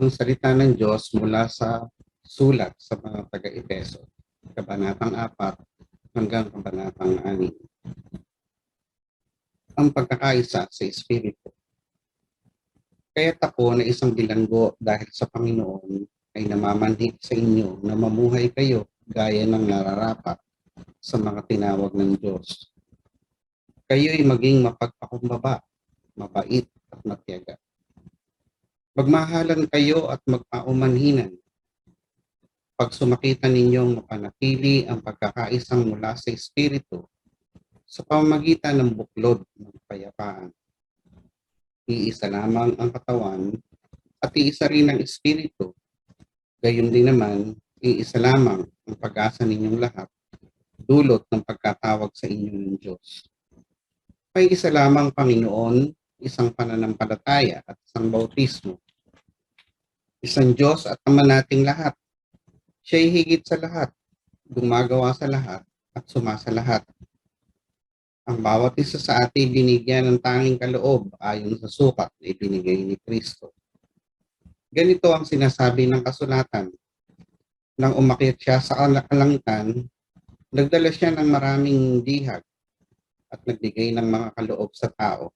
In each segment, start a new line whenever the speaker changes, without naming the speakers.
Ang salita ng Diyos mula sa sulat sa mga taga-Efeso, Kabanatang 4 hanggang Kabanatang 6. Ang pagkakaisa sa Espiritu. Kaya't ako na isang bilanggo dahil sa Panginoon ay namamanhik sa inyo na mamuhay kayo gaya ng nararapat sa mga tinawag ng Diyos. Kayo'y maging mapagpakumbaba, mabait at matiyaga. Magmahalan kayo at magpaumanhinan. Pag sumakita ninyong mapanatili ang pagkakaisang mula sa Espiritu sa pamamagitan ng buklod ng kapayapaan. Iisa lamang ang katawan at iisa rin ang Espiritu. Gayon din naman, iisa lamang ang pag-asa ninyong lahat, dulot ng pagkatawag sa inyo ng Diyos. May isa lamang Panginoon, isang pananampalataya at isang bautismo. Isang Diyos at Ama nating lahat. Siya'y higit sa lahat, gumagawa sa lahat at sumasa lahat. Ang bawat isa sa atin binigyan ng tanging kaloob ayon sa sukat na ibinigay ni Kristo. Ganito ang sinasabi ng kasulatan. Nang umakyat siya sa kalangitan, nagdala siya ng maraming dihag at nagbigay ng mga kaloob sa tao.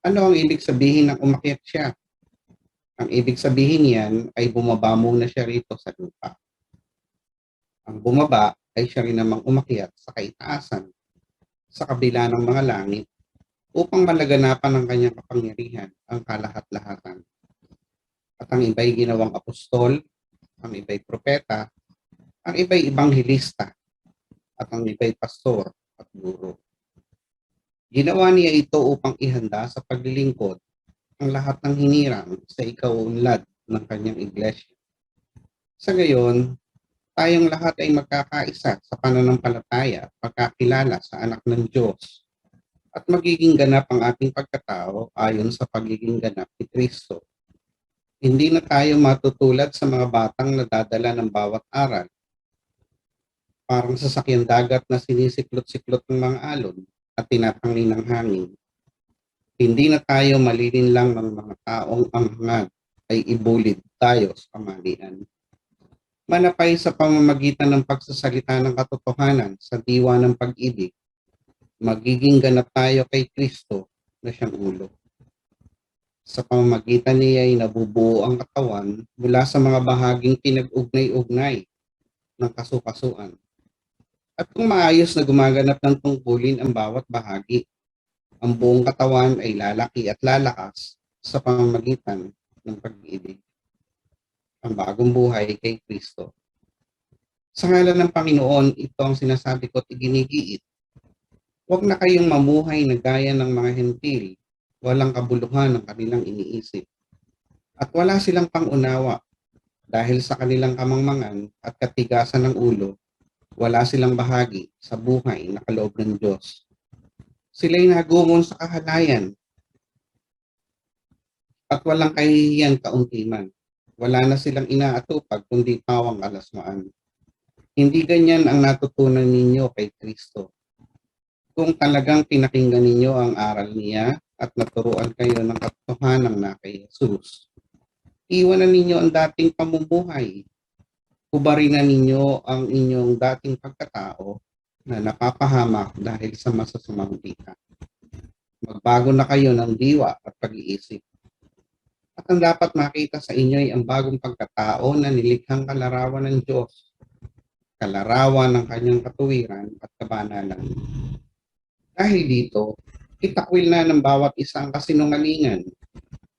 Ano ang ibig sabihin ng umakyat siya? Ang ibig sabihin niyan ay bumaba muna siya rito sa lupa. Ang bumaba ay siya rin namang umakyat sa kaitaasan, sa kabila ng mga langit, upang malaganapan ng kanyang kapangyarihan ang kalahat-lahatan. At ang iba'y ginawang apostol, ang iba'y propeta, ang iba'y ibanghilista, at ang iba'y pastor at guro. Ginawa niya ito upang ihanda sa paglilingkod ang lahat ng hinirang sa ikaunlad ng kanyang iglesia. Sa gayon, tayong lahat ay magkakaisa sa pananampalataya at pagkakilala sa anak ng Diyos at magiging ganap ang ating pagkatao ayon sa pagiging ganap ni Kristo. Hindi na tayo matutulad sa mga batang nadadala ng bawat aral, parang sasakyang dagat na sinisiklot-siklot ng mga alon at tinatangli ng hangin. Hindi na tayo malilinlang ng mga taong ang hangad ay ibulid tayo sa kamalian. Manapay sa pamamagitan ng pagsasalita ng katotohanan sa diwa ng pag-ibig, magiging ganap tayo kay Kristo na siyang ulo. Sa pamamagitan niya ay nabubuo ang katawan mula sa mga bahaging pinag-ugnay-ugnay ng kasukasuan. At kung maayos na gumaganap ng tungkulin ang bawat bahagi, ang buong katawan ay lalaki at lalakas sa pamamagitan ng pag-ibig. Ang bagong buhay kay Kristo. Sa ngalan ng Panginoon, ito ang sinasabi ko at iginigiit. Huwag na kayong mamuhay na gaya ng mga hentil, walang kabuluhan ng kanilang iniisip. At wala silang pangunawa dahil sa kanilang kamangmangan at katigasan ng ulo, wala silang bahagi sa buhay na kaloob ng Diyos. Sila'y nagumon sa kahalayan at walang kahihiyan kauntiman. Wala na silang inaatupag kundi pawang kalasmaan. Hindi ganyan ang natutunan ninyo kay Kristo. Kung talagang pinakinggan ninyo ang aral niya at naturuan kayo ng katotohanan na kay Jesus, iwanan ninyo ang dating pamumuhay. Hubarin na ninyo ang inyong dating pagkatao na napapahamak dahil sa masasamang wika. Magbago na kayo ng diwa at pag-iisip. At ang dapat makita sa inyo ay ang bagong pagkatao na nilikhang kalarawan ng Diyos, kalarawan ng kanyang katuwiran at kabanalan. Dahil dito, itakwil na ng bawat isang kasinungalingan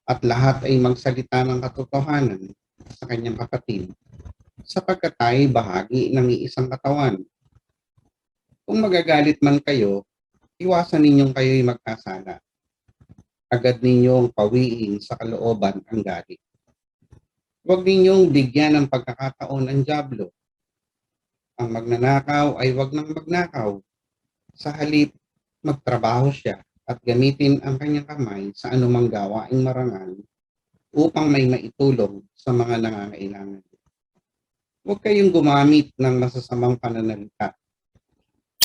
at lahat ay magsalita ng katotohanan sa kanyang kapatid, sapagkat tayo bahagi ng iisang katawan. Kung magagalit man kayo, iwasan ninyong kayo'y magkasala. Agad ninyong pawiin sa kalooban ang galit. Huwag ninyong bigyan ng pagkakataon ang dyablo. Ang magnanakaw ay huwag nang magnakaw. Sa halip, magtrabaho siya at gamitin ang kanyang kamay sa anumang gawaing marangal upang may maitulong sa mga nangangailangan. Huwag kayong gumamit ng masasamang pananalita.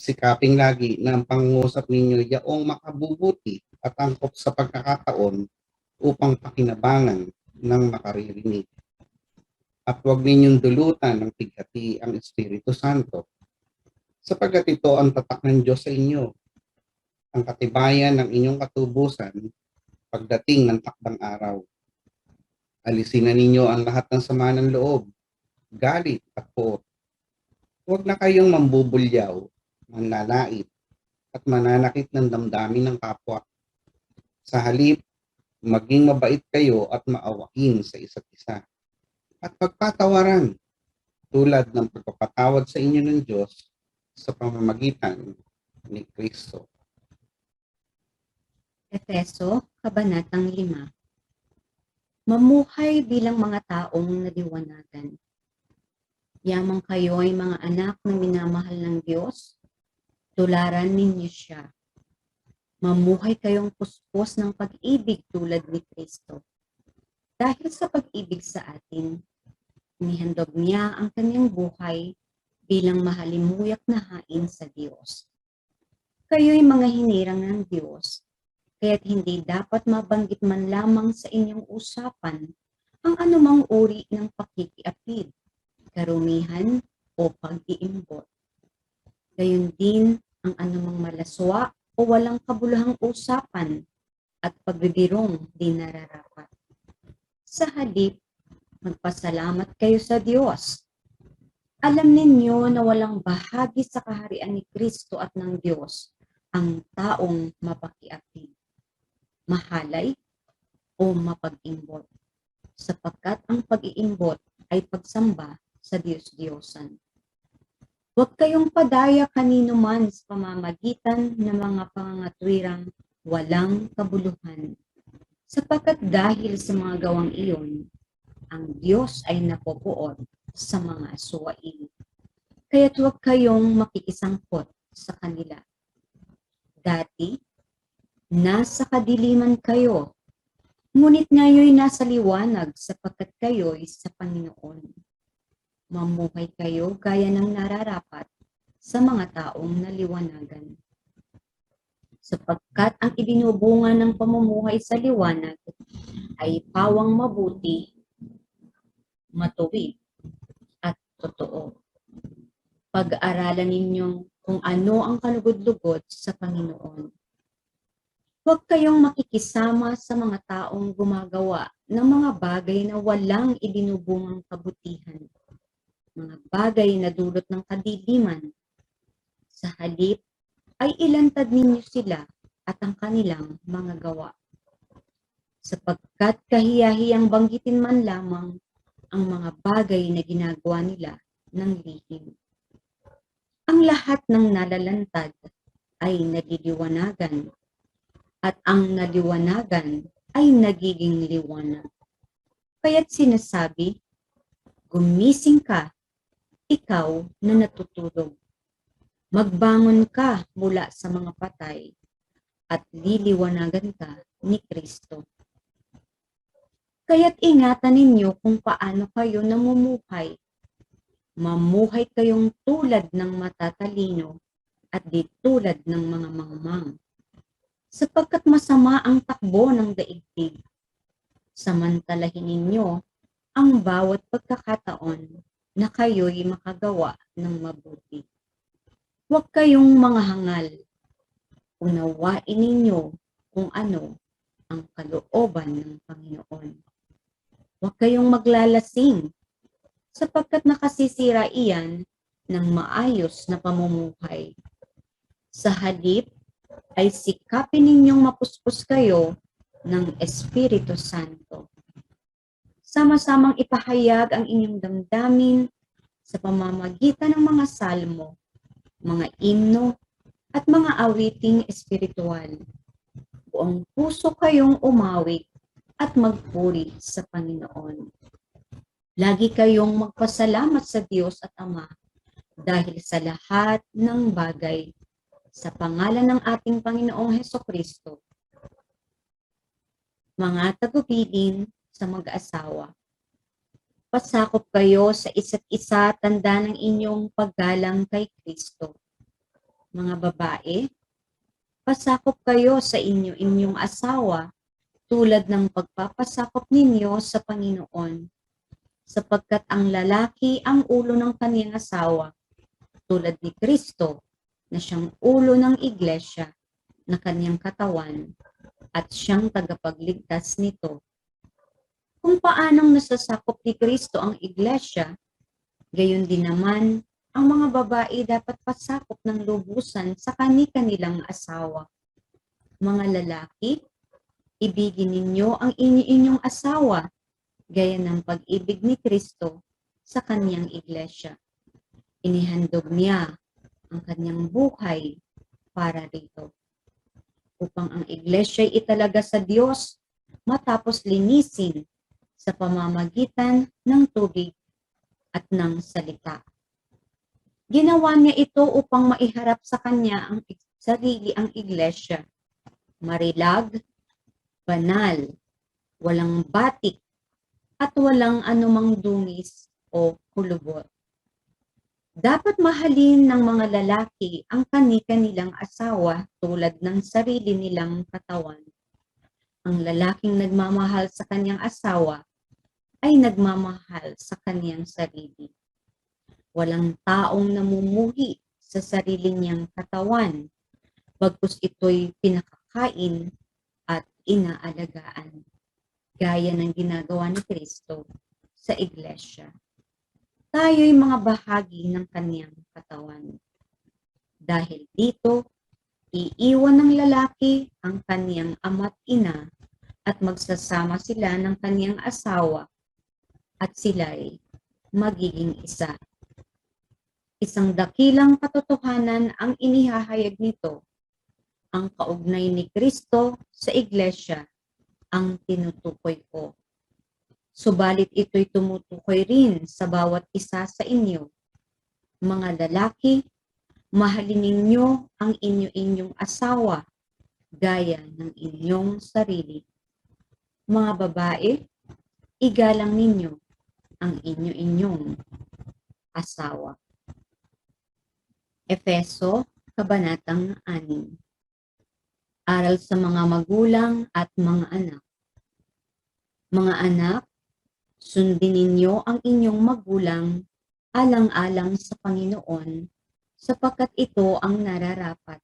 Sikaping lagi na ang pangungusap ninyo yaong makabubuti at angkop sa pagkakataon upang pakinabangan ng makaririnig. At huwag ninyong dulutan ng pighati ang Espiritu Santo, sapagkat ito ang tatak ng Diyos sa inyo, ang katibayan ng inyong katubusan pagdating ng takdang araw. Alisin na ninyo ang lahat ng sama ng loob, galit at puot. Huwag na kayong mambubulyaw, manlalait, at mananakit ng damdamin ng kapwa. Sa halip, maging mabait kayo at maawain sa isa't isa. At pagpatawaran, tulad ng pagpapatawad sa inyo ng Diyos sa pamamagitan ni Kristo.
Efeso, Kabanatang 5. Mamuhay bilang mga taong naliwanagan. Yamang kayo ay mga anak na minamahal ng Diyos, tularan ninyo siya. Mamuhay kayong puspos ng pag-ibig tulad ni Kristo. Dahil sa pag-ibig sa atin, inihandog niya ang kanyang buhay bilang mahalimuyak na hain sa Diyos. Kayo'y mga hinirang ng Diyos, kaya't hindi dapat mabanggit man lamang sa inyong usapan ang anumang uri ng pakikiapid, karumihan o pag-iimbot. Gayon din ang anumang malaswa o walang kabuluhang usapan at pagbibirong di nararapat. Sa halip, magpasalamat kayo sa Diyos. Alam ninyo na walang bahagi sa kaharian ni Kristo at ng Diyos ang taong mapakiapid, mahalay o mapag-imbot, sapagkat ang pag-iimbot ay pagsamba sa Diyos-Diyosan. Huwag kayong padaya kanino man sa pamamagitan ng mga pangangatwirang walang kabuluhan, sapagkat dahil sa mga gawang iyon, ang Diyos ay napopuot sa mga suwain. Kaya't huwag kayong makikisangkot sa kanila. Dati, nasa kadiliman kayo, ngunit ngayon nasa liwanag sapagkat kayo'y sa Panginoon. Mamuhay kayo gaya ng nararapat sa mga taong naliwanagan. Sapagkat ang ibinubunga ng pamumuhay sa liwanag ay pawang mabuti, matuwid, at totoo. Pag-aaralan ninyo kung ano ang kalugod-lugod sa Panginoon. Huwag kayong makikisama sa mga taong gumagawa ng mga bagay na walang ibinubungang kabutihan, mga bagay na dulot ng kadiliman. Sa halip, ay ilantad ninyo sila at ang kanilang mga gawa. Sapagkat kahiya-hiyang banggitin man lamang ang mga bagay na ginagawa nila ng lihim. Ang lahat ng nalalantad ay naliliwanagan, at ang naliwanagan ay nagiging liwanag. Kaya't sinasabi, gumising ka, ikaw na natutulog. Magbangon ka mula sa mga patay, at liliwanagan ka ni Kristo. Kaya't ingatan ninyo kung paano kayo namumuhay. Mamuhay kayong tulad ng matatalino at di tulad ng mga mangmang. Sapagkat masama ang takbo ng daigdig. Samantalahin ninyo ang bawat pagkakataon na kayo'y makagawa ng mabuti. Huwag kayong mga hangal. Unawain ninyo kung ano ang kalooban ng Panginoon. Huwag kayong maglalasing, sapagkat nakasisira iyan ng maayos na pamumuhay. Sa halip, ay sikapin ninyong mapuspos kayo ng Espiritu Santo. Sama-samang ipahayag ang inyong damdamin sa pamamagitan ng mga salmo, mga imno, at mga awiting espiritual. Buong puso kayong umawit at magpuri sa Panginoon. Lagi kayong magpasalamat sa Diyos at Ama dahil sa lahat ng bagay sa pangalan ng ating Panginoong Hesukristo. Mga tagubilin sa mag-asawa, pasakop kayo sa isa't isa tanda ng inyong paggalang kay Kristo. Mga babae, pasakop kayo sa inyong asawa tulad ng pagpapasakop ninyo sa Panginoon, sapagkat ang lalaki ang ulo ng kaniyang asawa, tulad ni Kristo na siyang ulo ng iglesia na kaniyang katawan at siyang tagapagligtas nito. Kung paanong nasasakop ni Kristo ang iglesia, gayon din naman ang mga babae dapat pasakop ng lubusan sa kani-kanilang asawa. Mga lalaki, ibigin ninyo ang inyong asawa gaya ng pag-ibig ni Kristo sa kaniyang iglesia. Inihandog niya ang kanyang buhay para rito, upang ang iglesia ay italaga sa Diyos matapos linisin sa pamamagitan ng tubig at ng salita. Ginawa niya ito upang maiharap sa kanya ang sarili ang iglesia, marilag, banal, walang batik, at walang anumang dungis o kulubot. Dapat mahalin ng mga lalaki ang kani-kanilang asawa tulad ng sarili nilang katawan. Ang lalaking nagmamahal sa kanyang asawa ay nagmamahal sa kanyang sarili. Walang taong namumuhi sa sarili niyang katawan, bagkus ito'y pinakakain at inaalagaan, gaya ng ginagawa ni Kristo sa iglesia. Tayo'y mga bahagi ng kaniyang katawan. Dahil dito, iiwan ng lalaki ang kaniyang ama't ina at magsasama sila ng kaniyang asawa at sila'y magiging isa. Isang dakilang katotohanan ang inihahayag nito. Ang kaugnay ni Kristo sa iglesia ang tinutukoy ko. Subalit ito'y tumutukoy rin sa bawat isa sa inyo. Mga lalaki, mahalin ninyo ang inyong asawa gaya ng inyong sarili. Mga babae, igalang ninyo ang inyong asawa. Efeso, Kabanatang 6. Aral sa mga magulang at mga anak. Mga anak, sundin ninyo ang inyong magulang alang-alang sa Panginoon, sapagkat ito ang nararapat.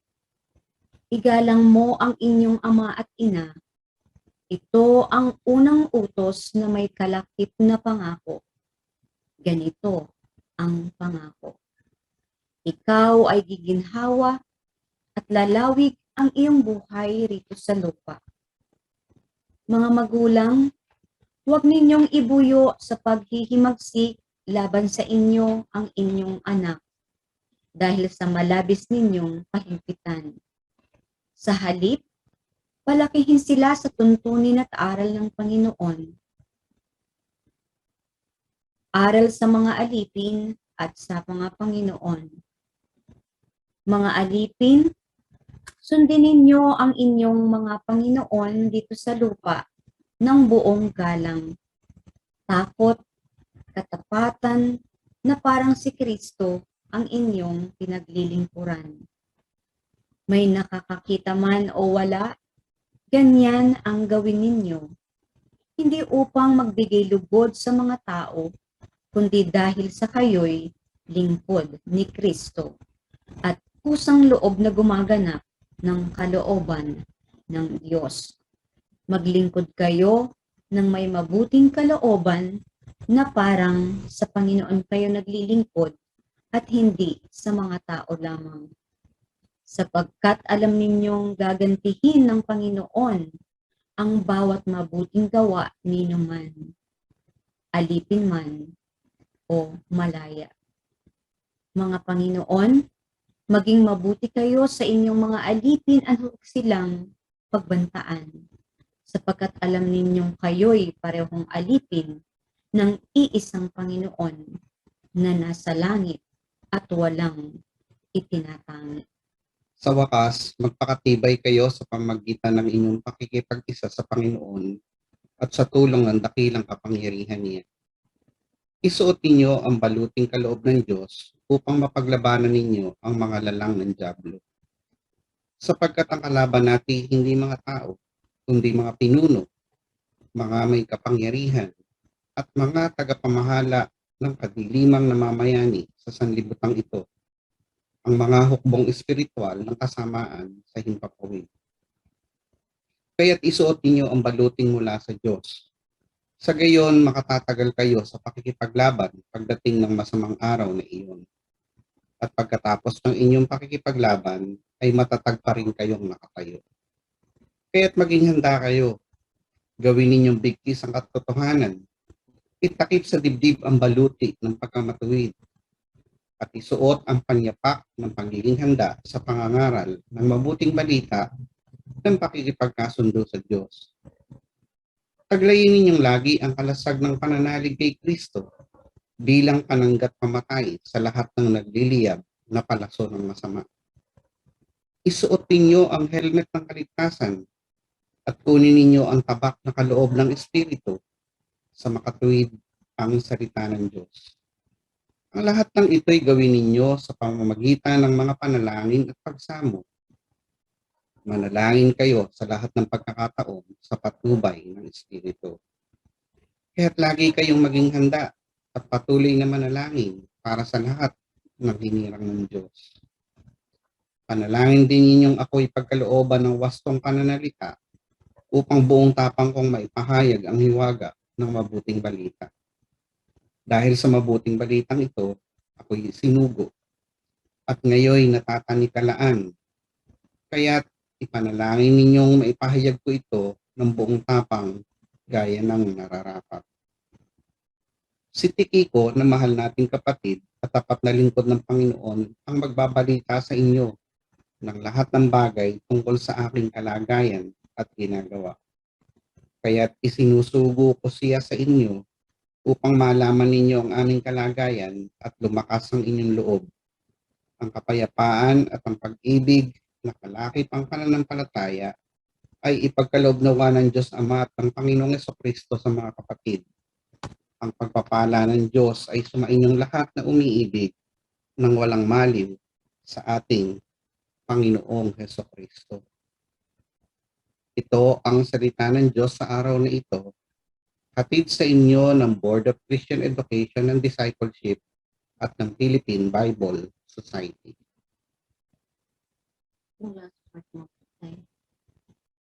Igalang mo ang inyong ama at ina. Ito ang unang utos na may kalakip na pangako. Ganito ang pangako. Ikaw ay giginhawa at lalawig ang iyong buhay rito sa lupa. Mga magulang, huwag ninyong ibuyo sa paghihimagsik laban sa inyo ang inyong anak dahil sa malabis ninyong pahimpitan. Sa halip, palakihin sila sa tuntunin at aral ng Panginoon. Aral sa mga alipin at sa mga Panginoon. Mga alipin, sundin ninyo ang inyong mga Panginoon dito sa lupa ng buong galang, takot, katapatan na parang si Kristo ang inyong pinaglilingkuran. May nakakakita man o wala, ganyan ang gawin ninyo. Hindi upang magbigay lubod sa mga tao, kundi dahil sa kayo'y lingkod ni Kristo at kusang loob na gumaganap ng kalooban ng Diyos. Maglingkod kayo ng may mabuting kalooban na parang sa Panginoon kayo naglilingkod at hindi sa mga tao lamang. Sapagkat alam ninyong gagantihin ng Panginoon ang bawat mabuting gawa ninyo man, alipin man o malaya. Mga Panginoon, maging mabuti kayo sa inyong mga alipin at huwag silang pagbantaan, sapagkat alam ninyong kayo'y parehong alipin ng iisang Panginoon na nasa langit at walang itinatangi.
Sa wakas, magpakatibay kayo sa pamagitan ng inyong pakikipag-isa sa Panginoon at sa tulong ng dakilang kapangyarihan niya. Isuot ninyo ang baluting kaloob ng Diyos upang mapaglabanan ninyo ang mga lalang ng dyablo. Sapagkat ang kalaban natin hindi mga tao, kundi mga pinuno, mga may kapangyarihan, at mga tagapamahala ng kadilimang namamayani sa sanlibutan ito, ang mga hukbong espiritual ng kasamaan sa himpapawid. Kaya't isuot ninyo ang baluting mula sa Diyos. Sa gayon, makatatagal kayo sa pakikipaglaban pagdating ng masamang araw na iyon. At pagkatapos ng inyong pakikipaglaban, ay matatag pa rin kayong nakatayo. Kaya't maging handa kayo. Gawin ninyong bigkis ang katotohanan. Itakip sa dibdib ang baluti ng pagkamatuwid. At isuot ang panyapak ng pagiging handa sa pangangaral ng mabuting balita ng pakikipagkasundo sa Diyos. Taglayin ninyong lagi ang kalasag ng pananalig kay Kristo bilang pananggat pamatay sa lahat ng nagliliyab na palaso ng masama. Isuot ninyo ang helmet ng kaligtasan at kunin ninyo ang tabak na kaloob ng Espiritu sa makatuwid ang salita ng Diyos. Ang lahat ng ito'y gawin ninyo sa pamamagitan ng mga panalangin at pagsamo. Manalangin kayo sa lahat ng pagkakataon sa patnubay ng Espiritu. Kaya't lagi kayong maging handa at patuloy na manalangin para sa lahat ng hinirang ng Diyos. Panalangin din ninyong ako'y pagkalooban ng wastong pananalita upang buong tapang kong maipahayag ang hiwaga ng mabuting balita. Dahil sa mabuting balitang ito, ako'y sinugo at ngayon natatanikalaan. Kaya't ipanalangin ninyong maipahayag ko ito ng buong tapang gaya ng nararapat. Si Tikiko na mahal nating kapatid at tapat na lingkod ng Panginoon ang magbabalita sa inyo ng lahat ng bagay tungkol sa aking kalagayan at ginagawa. Kaya't isinusugo ko siya sa inyo upang malaman ninyo ang aming kalagayan at lumakas ang inyong loob. Ang kapayapaan at ang pag-ibig na kalakip ang pananampalataya ay ipagkaloob nawa ng Diyos Ama at ng Panginoong Jesucristo sa mga kapatid. Ang pagpapala ng Diyos ay sumainyong lahat na umiibig ng walang maliw sa ating Panginoong Jesucristo. Ito ang salita ng Diyos sa araw na ito, hatid sa inyo ng Board of Christian Education and Discipleship at ng Philippine Bible Society.
Mula sa part mo.